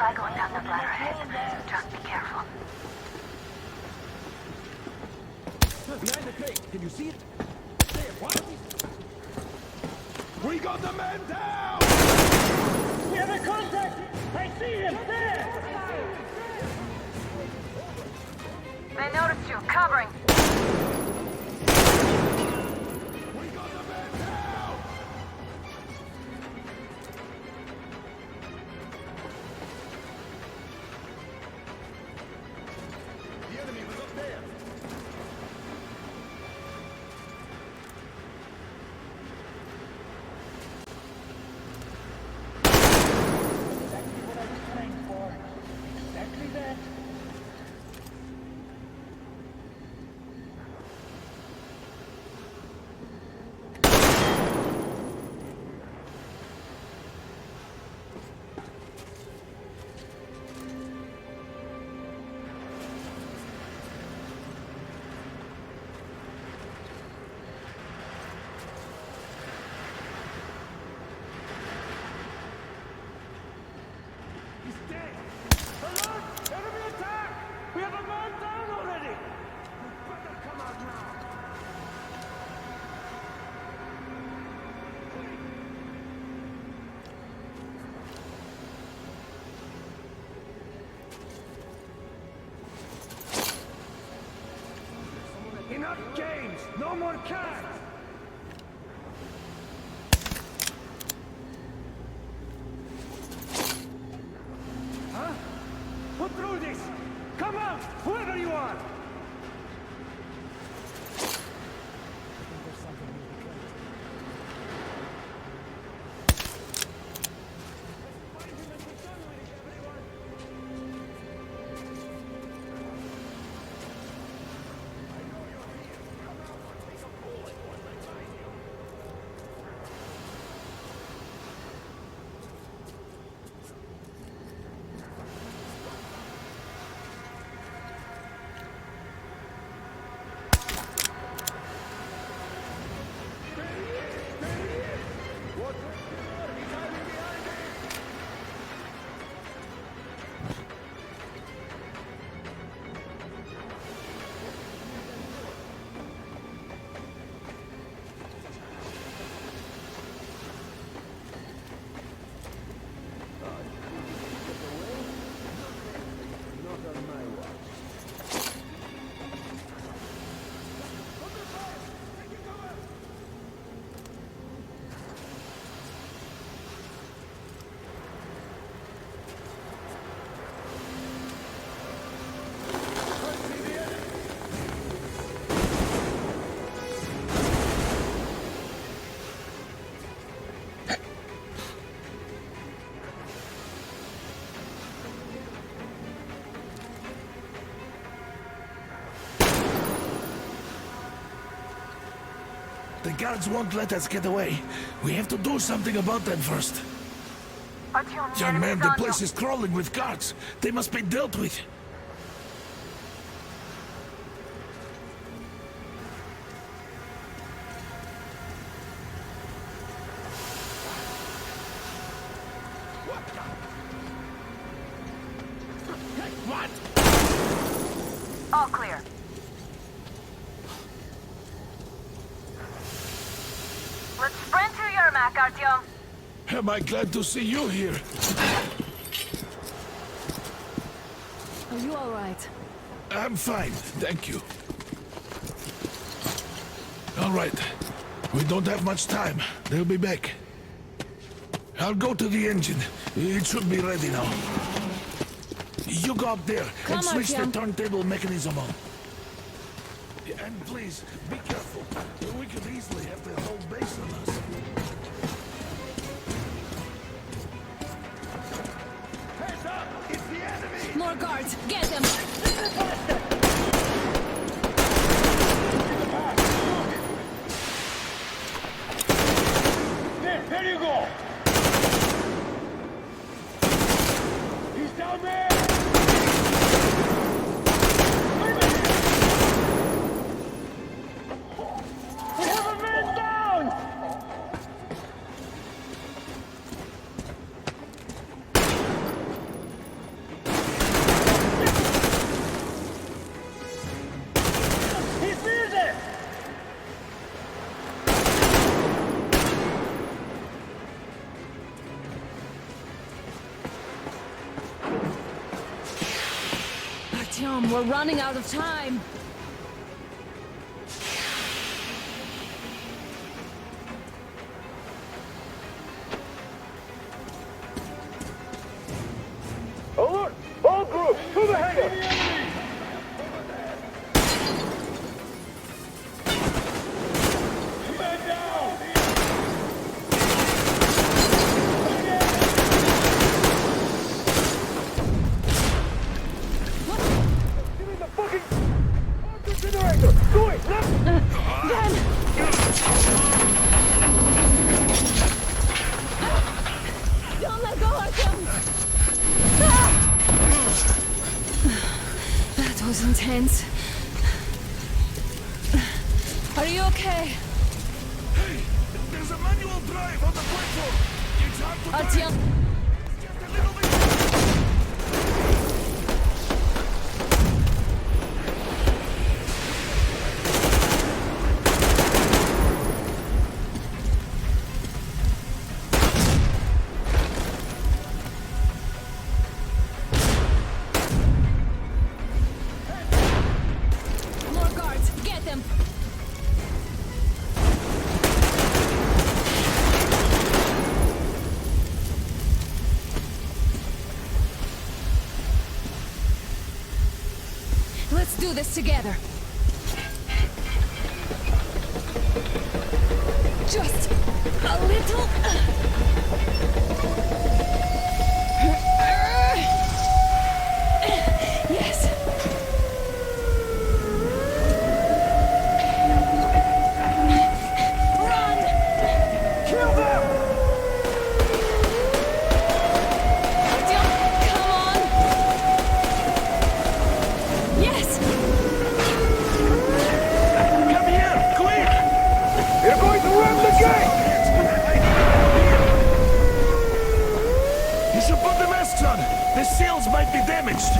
Try going down the ladder ahead. Just be careful. Behind the crate. Can you see it? There, what? We got the man down! We have a contact! I see him! There! They noticed you. Covering. We got the man down! The enemy was up there! Exactly what I was trying for. Exactly that. He's dead! Alert! Enemy attack! We have a man down already! You better come out now! Enough games! No more cards! Huh? Put through this! Come out! Whoever you are! The guards won't let us get away. We have to do something about them first. Young man, the place is crawling with guards. They must be dealt with. What? All clear. Let's sprint to Yermak, Artyom. Am I glad to see you here? Are you all right? I'm fine, thank you. All right. We don't have much time. They'll be back. I'll go to the engine. It should be ready now. You go up there Come and on, switch the Jan. turntable mechanism on. And please, be careful. We could easily have the whole base on us. Heads up! It's the enemy! More guards! Get them! There you go! He's down there! We have a man down! Come, we're running out of time. Alert! All groups, to the hangar! Give me the fucking incinerator! Going, left! Don't let go, Artyom! Ah! That was intense. Are you okay? Hey, there's a manual drive on the platform. It's hard to drive. Artyom! Just a little bit. More guards, get them! Let's do this together. Just a little. Yes. Run! Kill them! Come on! Yes! Come here, quick! They're going to ram the gate! You should put the masks on. The seals might be damaged.